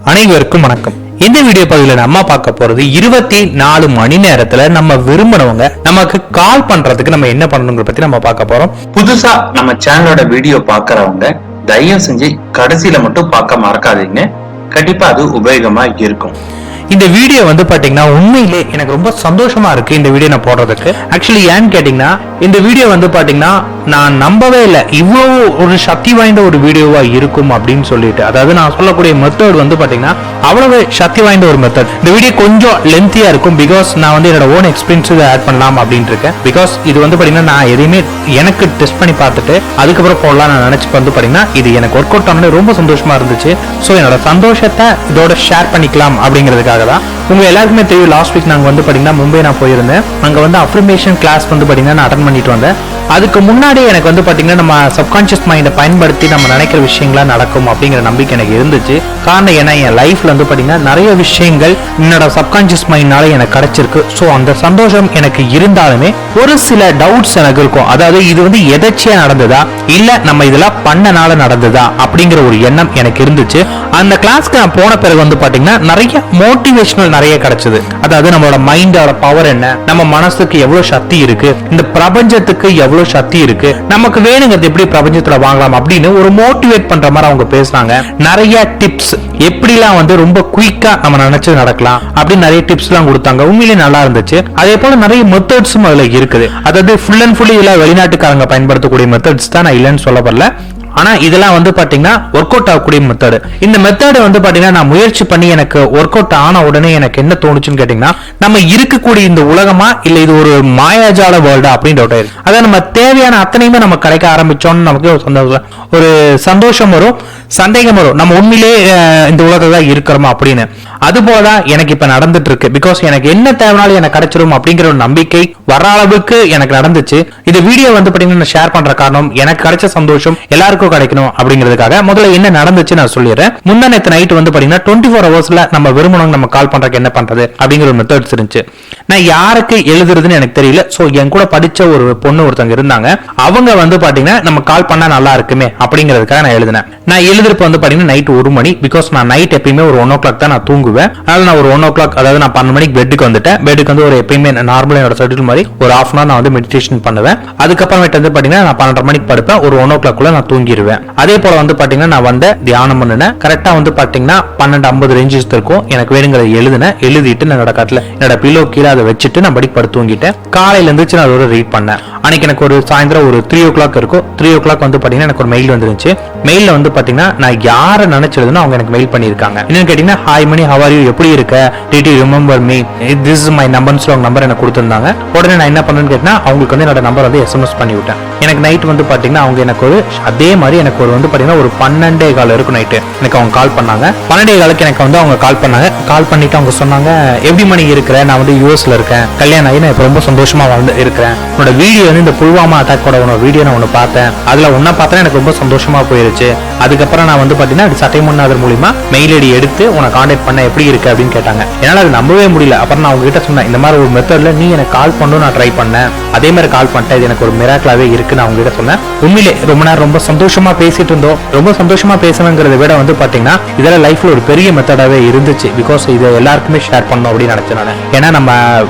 அனைவருக்கும் வணக்கம். இந்த வீடியோ பதிவுல நம்ம பார்க்க போறது 24 மணி நேரத்துல நம்ம விரும்பினவங்க நமக்கு கால் பண்றதுக்கு நம்ம என்ன பண்ணணுங்கிற பத்தி நம்ம பார்க்க போறோம். புதுசா நம்ம சேனலோட வீடியோ பாக்குறவங்க தயவு செஞ்சு கடைசியில மட்டும் பார்க்க மறக்காதீங்க. கண்டிப்பா அது உபயோகமா இருக்கும். இந்த வீடியோ பாத்தீங்கன்னா உண்மையிலே எனக்கு ரொம்ப சந்தோஷமா இருக்கு இந்த வீடியோ நான் போடுறதுக்கு. ஆக்சுவலி ஏன்னு கேட்டீங்கன்னா இந்த வீடியோ பாத்தீங்கன்னா நான் நம்பவே இல்லை இவ்வளவு ஒரு சக்தி வாய்ந்த ஒரு வீடியோவா இருக்கும் அப்படின்னு சொல்லிட்டு. அதாவது நான் சொல்லக்கூடிய மெத்தட் பாத்தீங்கன்னா அவ்வளவு சக்தி வாய்ந்த ஒரு மெத்தட். இந்த வீடியோ கொஞ்சம் லென்த்தியா இருக்கும் பிகாஸ் நான் என்னோட ஓன் எக்ஸ்பீரியன்ஸ் ஆட் பண்ணலாம் அப்படின்னு இருக்கேன். பிகாஸ் இது பாத்தீங்கன்னா நான் எதையுமே எனக்கு டெஸ்ட் பண்ணி பார்த்துட்டு அதுக்கப்புறம் போடலாம் நான் நினைச்சு பாத்தீங்கன்னா இது எனக்கு ஒர்க் அவுட் ஆனது ரொம்ப சந்தோஷமா இருந்துச்சு. ஸோ என்னோட சந்தோஷத்தை இதோட ஷேர் பண்ணிக்கலாம் அப்படிங்கிறதுக்காக தான். உங்க எல்லாருக்குமே தெரியும் லாஸ்ட் வீக் நாங்க பாத்தீங்கன்னா மும்பை நான் போயிருந்தேன். அங்க அஃபர்மேஷன் கிளாஸ் பாத்தீங்கன்னா நான் அட்டன் பண்ணிட்டு வந்தேன். அதுக்கு முன்னாடி எனக்கு பாத்தீங்கன்னா நம்ம சப்கான்சியஸ் மைண்டை பயன்படுத்தி நம்ம நினைக்கிற விஷயங்களா நடக்கும் அப்படிங்கிற நம்பிக்கை எனக்கு இருந்துச்சு. காரணம் ஏன்னா என் லைஃப்ல பாத்தீங்கன்னா நிறைய விஷயங்கள் என்னோட சப்கான்சியஸ் மைண்ட்னால எனக்கு கிடைச்சிருக்கு. ஸோ அந்த சந்தோஷம் எனக்கு இருந்தாலுமே ஒரு சில டவுட்ஸ் எனக்கு இருக்கும். அதாவது இது எதர்ச்சியா நடந்ததா இல்ல நம்ம இதெல்லாம் பண்ணனால நடந்ததா அப்படிங்கிற ஒரு எண்ணம் எனக்கு இருந்துச்சு. அந்த கிளாஸ்க்கு நான் போன பிறகு பாத்தீங்கன்னா நிறைய மோட்டிவேஷனல் நிறைய கிடைச்சது. அதாவது நம்மளோட மைண்டோட பவர் என்ன, நம்ம மனசுக்கு எவ்வளவு சக்தி இருக்கு, இந்த பிரபஞ்சத்துக்கு எவ்வளவு சக்தி இருக்கு, நமக்கு வேணுங்கிறது எப்படி பிரபஞ்சத்துல வாங்கலாம் அப்படின்னு ஒரு மோட்டிவேட் பண்ற மாதிரி அவங்க பேசினாங்க. நிறைய டிப்ஸ் எப்படிலாம் ரொம்ப குயிக்கா நம்ம நினைச்சு நடக்கலாம் அப்படின்னு நிறைய டிப்ஸ் எல்லாம் கொடுத்தாங்க. உண்மையிலேயே நல்லா இருந்துச்சு. அதே போல நிறைய மெத்தட்ஸும் அதுல இருக்குது. அதாவது ஃபுல் அண்ட் ஃபுல்லி இல்ல வெளிநாட்டுக்காரங்க பயன்படுத்தக்கூடிய மெத்தட்ஸ் தான், நான் இல்லைன்னு சொல்ல வரல. ஆனா இதெல்லாம் பாத்தீங்கன்னா ஒர்க் அவுட் ஆகக்கூடிய மெத்தடு. இந்த மெத்தடு பாத்தீங்கன்னா நான் முயற்சி பண்ணி எனக்கு ஒர்க் அவுட் ஆன உடனே எனக்கு என்ன தோணுச்சுன்னு கேட்டீங்கன்னா நம்ம இருக்கக்கூடிய இந்த உலகமா இல்ல இது ஒரு மாயாஜால வேர்ல்டா அப்படின்னு டவுட் ஆயிருக்கு. அதாவது நம்ம தேவையான அத்தனையுமே நம்ம கிடைக்க ஆரம்பிச்சோம்னு நமக்கு ஒரு சந்தோஷம் வரும், சந்தேகம் வரும், நம்ம உண்மையிலே இந்த உலகத்துல இருக்கிறோமா அப்படின்னு. அது போலதான் எனக்கு இப்ப நடந்துட்டு இருக்கு. பிகாஸ் எனக்கு என்ன தேவைனாலும் எனக்கு கிடைச்சிரும் அப்படிங்கிற ஒரு நம்பிக்கை வர அளவுக்கு எனக்கு நடந்துச்சு. இந்த வீடியோ பாத்தீங்கன்னா ஷேர் பண்ற காரணம் எனக்கு கிடைச்ச சந்தோஷம் எல்லாருக்கும் கிடைக்கணும் அப்படிங்கிறதுக்காக. முதல்ல என்ன நடந்துச்சு நான் சொல்லிடுறேன். முந்தானத்து நைட் பாத்தீங்கன்னா 24 ஹவர்ஸ்ல நம்ம விரும்பணும் நம்ம கால் பண்றதுக்கு என்ன பண்றது அப்படிங்கிற ஒரு மெத்தட்ஸ் இருந்துச்சு. நான் யாருக்கு எழுதுறதுன்னு எனக்கு தெரியல. சோ என் கூட படிச்ச ஒரு பொண்ணு ஒருத்தங்க இருந்தாங்க. அவங்க பாத்தீங்கன்னா நம்ம கால் பண்ணா நல்லா இருக்குமே அப்படிங்கிறதுக்காக நான் எழுதினேன். நான் எழுதுறப்ப பாத்தீங்கன்னா நைட் 1 மணி. பிகாஸ் நான் நைட் எப்பயுமே ஒரு 1 o'clock தான் நான் தூங்குவேன். அதனால நான் ஒரு 1 o'clock, அதாவது நான் 12 மணிக்கு பெட்டுக்கு வந்துட்டேன். பெட்டுக்கு ஒரு எப்பயுமே நார்மலா என்னோட ஷெட்யூல் மாதிரி ஒரு half an hour நான் மெடிடேஷன் பண்ணுவேன். அதுக்கப்புறமேட்டு பாத்தீங்கன்னா நான் 12:30 மணிக்கு படுப்பேன். ஒரு 1 o'clock நான் தூங்கிடுவேன். அதே போல பாத்தீங்கன்னா நான் தியானம் பண்ணினேன். கரெக்டா பாத்தீங்கன்னா 12:50 ரேஞ்சஸ் இருக்கும். எனக்கு வேணுங்கிறத எழுதிட்டு என்னோட கட்டில என்னோட பில்லோ கீழே அதை வச்சுட்டு நான் படி படுத்து தூங்கிட்டேன். காலையில இருந்துச்சு நான் ஒரு ரீட் பண்ணேன். அன்னைக்கு எனக்கு ஒரு சாயந்தரம் ஒரு 3 o'clock இருக்கும். 3 o'clock பாத்தீங்கன்னா எனக்கு ஒரு மெயில் வந்துருந்துச்சு. மெயில்ல பாத்தீங்கன்னா நான் யாரை நினைச்சிருந்தோ அவங்க எனக்கு மெயில் பண்ணிருக்காங்க. என்னன்னு கேட்டீங்கன்னா hi Mani, how are you, எப்படி இருக்க, did you remember me, this is my நம்பர்னு சொல்லி நம்பர் எனக்கு கொடுத்திருந்தாங்க. உடனே நான் என்ன பண்ணேன்னு கேட்டா அவங்களுக்கு என்னோட நம்பர் SMS பண்ணி விட்டேன். எனக்கு நைட் பாத்தீங்கன்னா அவங்க எனக்கு ஒரு அதே மாதிரி எனக்கு ஒரு பாத்தீங்கன்னா ஒரு 12:15 இருக்கும் நைட்டு எனக்கு அவங்க கால் பண்ணாங்க. 12:15 எனக்கு அவங்க கால் பண்ணாங்க. கால் பண்ணிட்டு அவங்க சொன்னாங்க, எப்படி மணி இருக்கிற, நான் யூஎஸ்ல இருக்கேன், கல்யாணம் ஆகி நான் இப்ப ரொம்ப சந்தோஷமா இருக்கிறேன். உன்னோட வீடியோ இந்த புல்வாமா அட்டாக்கோட உன்னோட வீடியோ நான் ஒன்னு பார்த்தேன். அதுல ஒன்ன பார்த்தா எனக்கு ரொம்ப சந்தோஷமா போயிருச்சு. அதுக்கப்புறம் நான் பாத்தீங்கன்னா சட்டைமன்னாதர் மூலியமா மெயில் ஐடி எடுத்து உன்னை கான்டாக்ட் பண்ண எப்படி இருக்கு அப்படின்னு கேட்டாங்க. என்னால அது நம்பவே முடியல. அப்புறம் நான் அவங்க கிட்ட சொன்னேன், இந்த மாதிரி ஒரு மெத்தட்ல நீ எனக்கு கால் பண்ணணும் நான் ட்ரை பண்ணேன், அதே மாதிரி கால் பண்ணிட்டேன், இது எனக்கு ஒரு மிராக்கிளாவே இருக்கு நான் அவங்க கிட்ட சொன்னேன். உண்மையிலே ரொம்ப நேரம் ரொம்ப சந்தோஷமா பேசிட்டு இருந்தோம். ரொம்ப சந்தோஷமா பேசணுங்கிறத விட பாத்தீங்கன்னா இதெல்லாம் லைஃப்ல ஒரு பெரிய மெத்தடாவே இருந்துச்சு. பிகாஸ் இது எல்லாருக்குமே ஷேர் பண்ணணும் அப்படின்னு நினைச்சேன் நான். ஏன்னா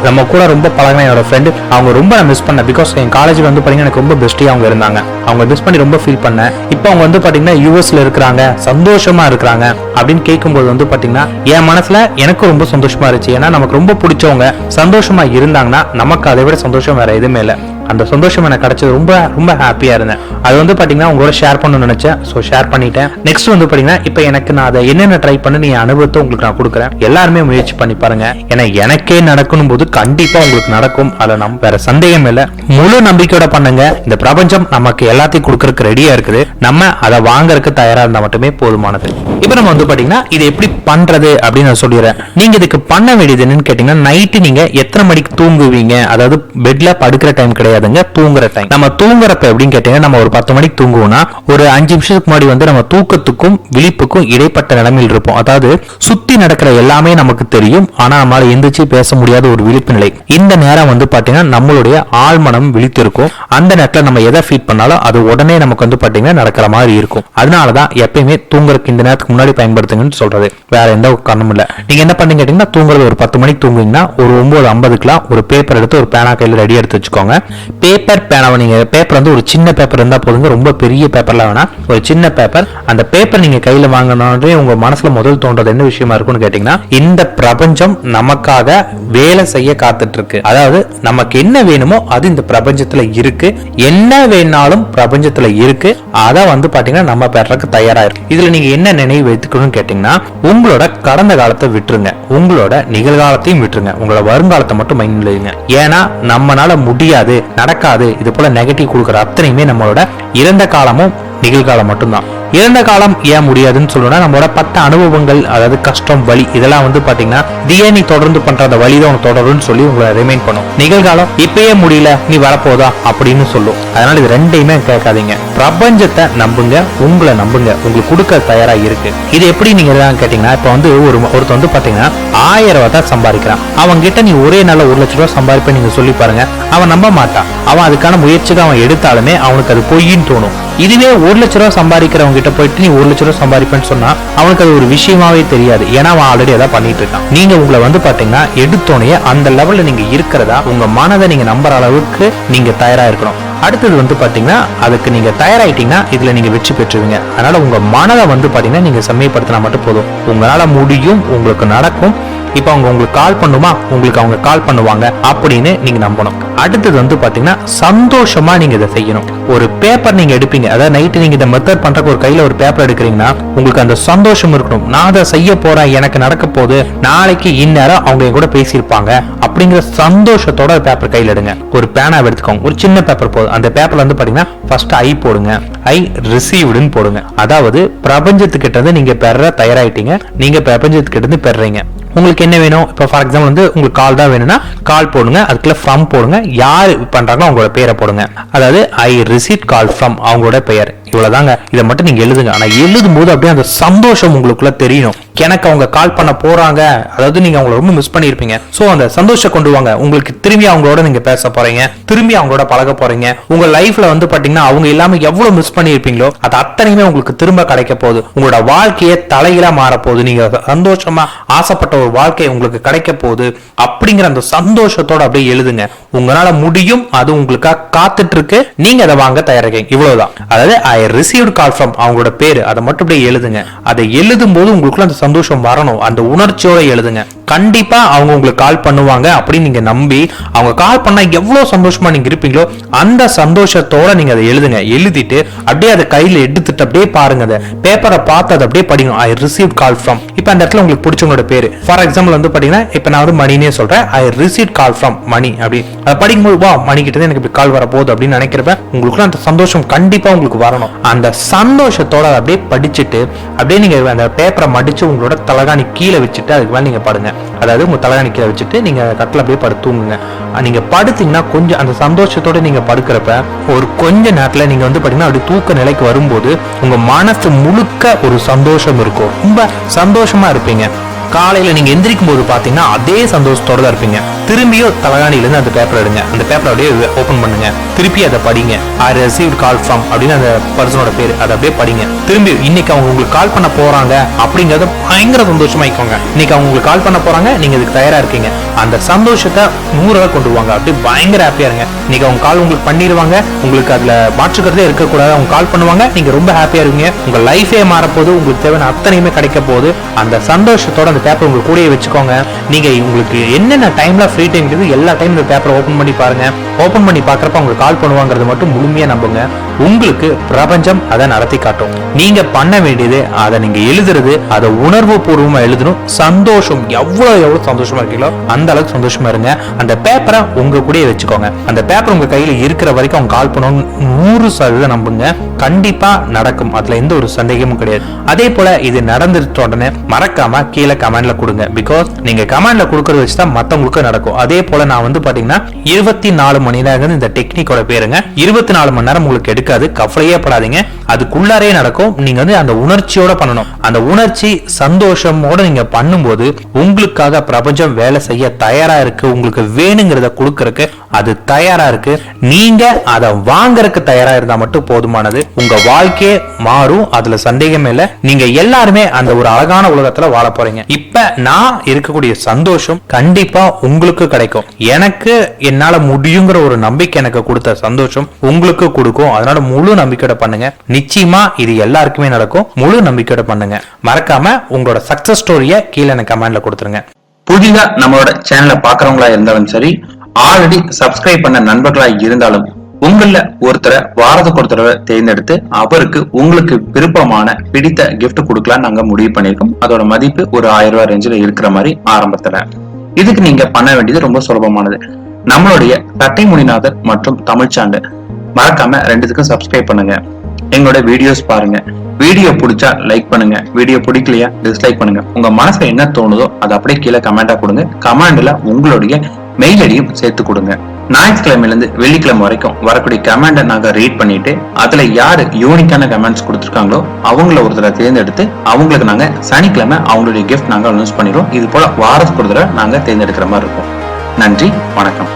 நம்ம கூட ரொம்ப பழகின என்னோட ஃப்ரெண்டு அவங்க ரொம்ப நான் மிஸ் பண்ணேன். பிகாஸ் என் காலேஜ்ல பாத்தீங்கன்னா எனக்கு ரொம்ப பெஸ்டியா அவங்க இருந்தாங்க. அவங்க மிஸ் பண்ணி ரொம்ப ஃபீல் பண்ணேன். இப்போ அவங்க பாத்தீங்கன்னா யூஎஸ்ல இருக்கிறாங்க, சந்தோஷமா இருக்கிறாங்க அப்படின்னு கேட்கும்போது பாத்தீங்கன்னா என் மனசுல எனக்கு ரொம்ப சந்தோஷமா இருந்துச்சு. ஏன்னா நமக்கு ரொம்ப பிடிச்சவங்க சந்தோஷமா இருந்தாங்கன்னா நமக்கு அதை விட சந்தோஷம் வேற எதுவுமே இல்லை. அந்த சந்தோஷம் எனக்கு கிடைச்சது. ரொம்ப ரொம்ப ஹாப்பியா இருந்தேன். அது பாத்தீங்கன்னா உங்களோட ஷேர் பண்ணணும்னு நினைச்சேன். ஸோ ஷேர் பண்ணிட்டேன். நெக்ஸ்ட் பாத்தீங்கன்னா இப்போ எனக்கு நான் அதை என்னென்ன ட்ரை பண்ணி நீ அனுபவத்தை உங்களுக்கு நான் கொடுக்குறேன். எல்லாருமே முயற்சி பண்ணி பாருங்க. ஏன்னா எனக்கே நடக்கணும் போது கண்டிப்பா உங்களுக்கு நடக்கும். அதுல நம்ம வேற சந்தேகம் இல்லை. முழு நம்பிக்கையோட பண்ணுங்க. இந்த பிரபஞ்சம் நமக்கு எல்லாத்தையும் கொடுக்கறதுக்கு ரெடியா இருக்குது. நம்ம அதை வாங்கறதுக்கு தயாரா இருந்தா மட்டுமே போதுமானது. இப்ப நம்ம பாத்தீங்கன்னா இது எப்படி பண்றது அப்படின்னு நான் சொல்லிடுறேன். நீங்க இதுக்கு பண்ண வேண்டியது என்னன்னு கேட்டீங்கன்னா நைட்டு நீங்க எத்தனை மணிக்கு தூங்குவீங்க, அதாவது பெட்ல படுக்கிற டைம் கிடையாது. கிடையாதுங்க தூங்குற டைம். நம்ம தூங்குறப்ப எப்படின்னு கேட்டீங்கன்னா, நம்ம ஒரு 10 மணிக்கு தூங்குவோம்னா ஒரு 5 நிமிஷத்துக்கு முன்னாடி வந்து நம்ம தூக்கத்துக்கும் விழிப்புக்கும் இடைப்பட்ட நிலைமையில் இருப்போம். அதாவது சுத்தி நடக்கிற எல்லாமே நமக்கு தெரியும், ஆனா நம்மளால எந்திரிச்சு பேச முடியாத ஒரு விழிப்பு நிலை. இந்த நேரம் வந்து பாத்தீங்கன்னா நம்மளுடைய ஆழ்மனம் விழித்து இருக்கும். அந்த நேரத்துல நம்ம எதை ஃபீட் பண்ணாலும் அது உடனே நமக்கு வந்து பாத்தீங்கன்னா நடக்கிற மாதிரி இருக்கும். அதனாலதான் எப்பயுமே தூங்குறதுக்கு இந்த நேரத்துக்கு முன்னாடி பயன்படுத்துங்கன்னு சொல்றது, வேற எந்த காரணமும் இல்ல. நீங்க என்ன பண்ணீங்க கேட்டீங்கன்னா, தூங்குறது ஒரு 10 மணிக்கு தூங்குவீங்கன்னா ஒரு 9:50க்குலாம் ஒரு பேப்பர் எடுத்து ஒரு பேனா கையில ரெடி எடுத்து வச்சுக்கோங்க. பேப்பர் பேனாவை நீங்க பேப்பர் வந்து ஒரு சின்ன பேப்பர் இருந்தா போதுங்க, ரொம்ப பெரிய பேப்பர்லாம் வேணா, ஒரு சின்ன பேப்பர். அந்த பேப்பர் நீங்க கையில வாங்கினோடனே உங்க மனசுல முதல் தோன்றது என்ன விஷயமா இருக்கும்னு கேட்டீங்கன்னா, இந்த பிரபஞ்சம் நமக்காக வேலை செய்ய காத்துட்டு இருக்கு. அதாவது நமக்கு என்ன வேணுமோ அது இந்த பிரபஞ்சத்துல இருக்கு, என்ன வேணாலும் பிரபஞ்சத்துல இருக்கு, அத வந்து பாத்தீங்கன்னா நம்ம பெறறதுக்கு தயாரா இருக்கு. இதுல நீங்க என்ன நினைவு வைத்துக்கணும்னு கேட்டீங்கன்னா, உங்களோட கடந்த காலத்தை விட்டுருங்க, உங்களோட நிகழ்காலத்தையும் விட்டுருங்க, உங்களோட வருங்காலத்தை மட்டும் மைண்ட்ல வைங்க. ஏன்னா நம்மனால முடியாது, நடக்காது, இது போல நெகட்டிவ் கொடுக்குற அத்தனையுமே நம்மளோட இறந்த காலமும் நிகழ்காலம் மட்டும்தான். இறந்த காலம் ஏன் முடியாதுன்னு சொல்லணும்னா, நம்மளோட பட்ட அனுபவங்கள், அதாவது கஷ்டம், வலி, இதெல்லாம் வந்து பாத்தீங்கன்னா இதே நீ தொடர்ந்து பண்ற அந்த வலி தான் உனக்கு தொடரும்னு சொல்லி உங்களை ரிமைண்ட் பண்ணும். நிகழ்காலம் இப்பயே முடியல, நீ வரப்போதா அப்படின்னு சொல்லும். அதனால இது ரெண்டையுமே கேட்காதீங்க. பிரபஞ்சத்தை நம்புங்க, உங்களை நம்புங்க, உங்களுக்கு கொடுக்க தயாரா இருக்கு. இது எப்படி நீங்க கேட்டீங்கன்னா, இப்ப வந்து ஒருத்தர் வந்து பாத்தீங்கன்னா 1000 ரூபாய் தான் சம்பாதிக்கிறான். அவன் கிட்ட நீ ஒரே நாள்ல 1 லட்சம் ரூபாய் சம்பாதிப்ப நீங்க சொல்லி பாருங்க, அவன் நம்ப மாட்டான். அவன் அதுக்கான முயற்சிக்கு அவன் எடுத்தாலுமே அவனுக்கு அது பொய்ன்னு தோணும். இதுவே 1 லட்சம் ரூபாய் சம்பாதிக்கிறவங்க கிட்ட போயிட்டு நீ 1 லட்சம் ரூபாய் சம்பாதிப்பேன்னு சொன்னா அவனுக்கு அது ஒரு விஷயமாவே தெரியாது. ஏன்னா அவன் ஆல்ரெடி அதான் பண்ணிட்டு இருக்கான். நீங்க உங்களை வந்து பாத்தீங்கன்னா எடுத்தோடனே அந்த லெவல்ல நீங்க இருக்கிறதா உங்க மனதை நீங்க நம்புற அளவுக்கு நீங்க தயாரா இருக்கணும். அடுத்தது வந்து பாத்தீங்கன்னா, அதுக்கு நீங்க தயாராயிட்டீங்கன்னா இதுல நீங்க வெற்றி பெற்றுவீங்க. அதனால உங்க மனதை வந்து பாத்தீங்கன்னா நீங்க செம்மைப்படுத்தினா மட்டும் போதும், உங்களால முடியும், உங்களுக்கு நடக்கும். இப்ப அவங்க உங்களுக்கு கால் பண்ணுமா, உங்களுக்கு அவங்க கால் பண்ணுவாங்க அப்படின்னு நீங்க நம்பணும். அடுத்தது வந்து பாத்தீங்கன்னா சந்தோஷமா நீங்க இதை செய்யணும். ஒரு பேப்பர் நீங்க எடுப்பீங்க, அதாவது நைட்டு நீங்க இந்த மெத்தட் பண்றதுக்கு ஒரு கையில ஒரு பேப்பர் எடுக்கிறீங்கன்னா உங்களுக்கு அந்த சந்தோஷம் இருக்கணும். நான் அதை செய்ய போறேன், எனக்கு நடக்க போகுது, நாளைக்கு இந்நேரம் அவங்க என் கூட பேசியிருப்பாங்க அப்படிங்கிற சந்தோஷத்தோட பேப்பர் கையில எடுங்க. ஒரு பேனா எடுத்துக்கோங்க, ஒரு சின்ன பேப்பர் போதும். அந்த பேப்பர்ல வந்து பாத்தீங்கன்னா ஃபர்ஸ்ட் ஐ போடுங்க, ஐ ரிசீவ்டுன்னு போடுங்க. அதாவது பிரபஞ்சத்துக்கிட்ட இருந்து நீங்க பெற தயாராயிட்டீங்க, நீங்க பிரபஞ்சத்துக்கிட்ட இருந்து பெறீங்க. உங்களுக்கு என்ன வேணும், இப்போ ஃபார் எக்ஸாம்பிள் வந்து உங்களுக்கு கால் தான் வேணும்னா கால் போடுங்க, அதுக்குள்ள ஃப்ரம் போடுங்க, யார் பண்றாங்களோ அவங்களோட பேரை போடுங்க. அதாவது ஐ ரிசீவ் கால் ஃப்ரம் அவங்களோட பெயர், இவ்வளவுதாங்க. இதை மட்டும் நீங்க எழுதுங்க. ஆனா எழுதும் போது அப்படியே அந்த சந்தோஷம் உங்களுக்குள்ள தெரியணும். எனக்கு அவங்க கால் பண்ண போறாங்க, அதாவது நீங்க அவங்கள ரொம்ப மிஸ் பண்ணிருப்பீங்க. சோ அந்த சந்தோஷம் கொண்டு வாங்க. உங்களுக்கு திரும்பி அவங்களோட நீங்க பேச போறீங்க, திரும்பி அவங்களோட பழக போறீங்க. உங்க லைஃப்ல வந்து பாத்தீங்கன்னா அவங்க இல்லாம எவ்வளவு மிஸ் பண்ணிருப்பீங்களோ அது அத்தனையுமே உங்களுக்கு திரும்ப கிடைக்க போகுது. உங்களோட வாழ்க்கையே தலையில மாற போகுது. நீங்க சந்தோஷமா ஆசைப்பட்ட ஒரு வாழ்க்கை உங்களுக்கு கிடைக்க போகுது அப்படிங்கிற அந்த சந்தோஷத்தோட அப்படியே எழுதுங்க. உங்களால முடியும், அது உங்களுக்காக காத்துட்டு இருக்கு, நீங்க அதை வாங்க தயாரிக்கீங்க. இவ்வளவுதான். அதாவது ஐ ரிசீவ்ட் கால் ஃப்ரம் அவங்களோட பேரு, அதை மட்டும் அப்படியே எழுதுங்க. அதை எழுதும் போது உங்களுக்குள்ள அந்த சந்தோஷம் வரணும், அந்த உணர்ச்சியோட எழுதுங்க. கண்டிப்பா அவங்க உங்களுக்கு கால் பண்ணுவாங்க அப்படின்னு நீங்க நம்பி அவங்க கால் பண்ணா எவ்வளவு சந்தோஷமா நீங்க இருப்பீங்களோ அந்த சந்தோஷத்தோட நீங்க அதை எழுதுங்க. எழுதிட்டு அப்படியே அதை கையில எடுத்துட்டு அப்படியே பாருங்க, அதை பேப்பரை பார்த்து அதை அப்படியே படிக்கணும். I receive call from. இப்ப அந்த இடத்துல உங்களுக்கு பிடிச்சவங்களோட பேரு, ஃபார் எக்ஸாம்பிள் வந்து பாத்தீங்கன்னா இப்ப நான் வந்து மணினே சொல்றேன், ஐ ரிசீவ் கால் ஃப்ரம் மணி. அப்படி அதை படிக்கும்போது வா மணி கிட்ட எனக்கு இப்படி கால் வர போகுது அப்படின்னு நினைக்கிறப்ப உங்களுக்கு அந்த சந்தோஷம் கண்டிப்பா உங்களுக்கு வரணும். அந்த சந்தோஷத்தோட அப்படியே படிச்சுட்டு அப்படியே நீங்க அந்த பேப்பரை மடிச்சு உங்களோட தலகாணி கீழே வச்சுட்டு அதுக்கு மேல நீங்க படுங்க. அதாவது உங்க தலகாணி கீழே வச்சுட்டு நீங்க கட்டில அப்படியே படுத்துங்க. நீங்க படுத்தீங்கன்னா கொஞ்சம் அந்த சந்தோஷத்தோட நீங்க படுக்கிறப்ப ஒரு கொஞ்ச நேரத்துல நீங்க வந்து பாத்தீங்கன்னா அப்படி தூக்க நிலைக்கு வரும்போது உங்க மனசு முழுக்க ஒரு சந்தோஷம் இருக்கும், ரொம்ப சந்தோஷமா இருப்பீங்க. காலையில நீங்க எந்திரிக்கும் போது பாத்தீங்கன்னா அதே சந்தோஷத்தோட தான் இருப்பீங்க. திரும்பியும் தலகாணில இருந்து அந்த பேப்பர் எடுங்க, அந்த பேப்பர் அப்படியே ஓபன் பண்ணுங்க, திருப்பி அதை படிங்க. ஐ ரிசீவ்ட் கால் ஃப்ரம் அப்படின்னு அந்த பர்சனோட பேரு, அதை அப்படியே படிங்க. திரும்பி இன்னைக்கு அவங்க உங்களுக்கு கால் பண்ண போறாங்க அப்படிங்கறத பயங்கர சந்தோஷமாயிக்கோங்க. இன்னைக்கு அவங்க உங்களுக்கு கால் பண்ண போறாங்க, நீங்க இதுக்கு தயாரா இருக்கீங்க. அந்த சந்தோஷத்தை 100 கொண்டு வாங்க. அப்படியே பயங்கர ஹாப்பியா இருங்க. இன்னைக்கு அவங்க கால் உங்களுக்கு பண்ணிடுவாங்க, உங்களுக்கு அதுல மாற்றுக்கிறதே இருக்கக்கூடாது. அவங்க கால் பண்ணுவாங்க, நீங்க ரொம்ப ஹாப்பியா இருவீங்க. உங்க லைஃபே மாறப்போகுது, உங்களுக்கு தேவையான அத்தனையுமே கிடைக்க போகுது. அந்த சந்தோஷத்தோட அந்த பேப்பர் உங்க கூடயே வச்சுக்கோங்க. நீங்க உங்களுக்கு என்னென்ன டைம்ல ஃப்ரீ டைம் இருக்குது எல்லா டைம் இந்த பேப்பரை ஓபன் பண்ணி பாருங்க. ஓபன் பண்ணி பாக்குறப்ப உங்களுக்கு கால் பண்ணுவாங்கிறது மட்டும் முழுமையா நம்புங்க. உங்களுக்கு பிரபஞ்சம் அதை நடத்தி காட்டும். நீங்க பண்ண வேண்டியது அதை நீங்க எழுதுறது, அதை உணர்வு பூர்வமா எழுதணும். சந்தோஷம் எவ்வளவு சந்தோஷமா இருக்கீங்களோ அந்த அளவுக்கு சந்தோஷமா இருங்க. அந்த பேப்பரை உங்க கூடயே வச்சுக்கோங்க. அந்த பேப்பர் உங்க கையில இருக்கிற வரைக்கும் அவங்க கால் பண்ணணும் 100% நம்புங்க. கண்டிப்பா நடக்கும், அதுல எந்த ஒரு சந்தேகமும் கிடையாது. அதே போல இது நடந்துட்ட உடனே மறக்காம கீழே கமெண்ட்ல கொடுங்க. பிகாஸ் நீங்க கமெண்ட்ல கொடுக்கறத வச்சுதான் மத்தவங்களுக்கு நடக்கும். அதே போல நான் வந்து பாத்தீங்கன்னா 24 மணி நேரம் இந்த டெக்னிக்கோட பேருங்க. 24 மணி நேரம் உங்களுக்கு எடுக்காது, கவலையே படாதீங்க. அதுக்குள்ளாரே நடக்கும். நீங்க வந்து அந்த உணர்ச்சியோட பண்ணணும். அந்த உணர்ச்சி சந்தோஷமோட நீங்க பண்ணும்போது உங்களுக்காக பிரபஞ்சம் வேலை செய்ய தயாரா இருக்கு. உங்களுக்கு வேணுங்கிறத கொடுக்கறதுக்கு அது தயாரா இருக்கு. நீங்க அதை வாங்கறதுக்கு தயாரா இருந்தா மட்டும் போதுமானது. உங்க வாழ்க்கையே மாறும், அதுல சந்தேகமே இல்ல. நீங்க எல்லாருமே அந்த ஒரு அழகான உலகத்துல வாழ போறீங்க. இப்ப நான் இருக்கக்கூடிய சந்தோஷம் கண்டிப்பா உங்களுக்கு கிடைக்கும். எனக்கு என்னால முடியுங்கிற ஒரு நம்பிக்கை எனக்கு கொடுத்த சந்தோஷம் உங்களுக்கு கொடுக்கும். அதனால முழு நம்பிக்கையோட பண்ணுங்க. நிச்சயமா இது எல்லாருக்குமே நடக்கும். முழு நம்பிக்கையோட பண்ணுங்க. மறக்காம உங்களோட சக்சஸ் ஸ்டோரிய கீழே எனக்கு கமெண்ட்ல கொடுத்துருங்க. புதிதா நம்மளோட சேனலை பாக்குறவங்களா இருந்தாலும் சரி, ஆல்ரெடி சப்ஸ்கிரைப் பண்ண நண்பர்களா இருந்தாலும் உங்கள ஒருத்தரை வாரத்துக்கு ஒரு தடவை தேர்ந்தெடுத்து அவருக்கு உங்களுக்கு விருப்பமான பிடித்த கிஃப்ட் கொடுக்கலாம் நாங்க முடிவு பண்ணிருக்கோம். அதோட மதிப்பு ஒரு 1000 ரூபாய் ரேஞ்சில் இருக்கிற மாதிரி ஆரம்பத்துல. இதுக்கு நீங்க பண்ண வேண்டியது ரொம்ப சுலபமானது. நம்மளுடைய தட்டை முனிநாதர் மற்றும் தமிழ்ச்சாண்டு மறக்காம ரெண்டுத்துக்கும் சப்ஸ்கிரைப் பண்ணுங்க. எங்களோட வீடியோஸ் பாருங்க. வீடியோ பிடிச்சா லைக் பண்ணுங்க, வீடியோ பிடிக்கலையா டிஸ்லைக் பண்ணுங்க. உங்க மனசுல என்ன தோணுதோ அதை அப்படியே கீழே கமெண்டா கொடுங்க. கமெண்ட்ல உங்களுடைய மெயில் ஐடியும் சேர்த்து கொடுங்க. ஞாயிற்றுக்கிழமையில இருந்து வெள்ளிக்கிழமை வரைக்கும் வரக்கூடிய கமெண்ட நாங்க ரீட் பண்ணிட்டு அதுல யாரு யூனிக்கான கமெண்ட்ஸ் கொடுத்துருக்காங்களோ அவங்கள ஒருத்தரை தேர்ந்தெடுத்து அவங்களுக்கு நாங்க சனிக்கிழமை அவங்களுடைய கிஃப்ட் நாங்க அனௌன்ஸ் பண்ணிடுவோம். இது போல வாரத்துக்கு ஒரு தடவை நாங்க தேர்ந்தெடுக்கிற மாதிரி இருக்கும். நன்றி, வணக்கம்.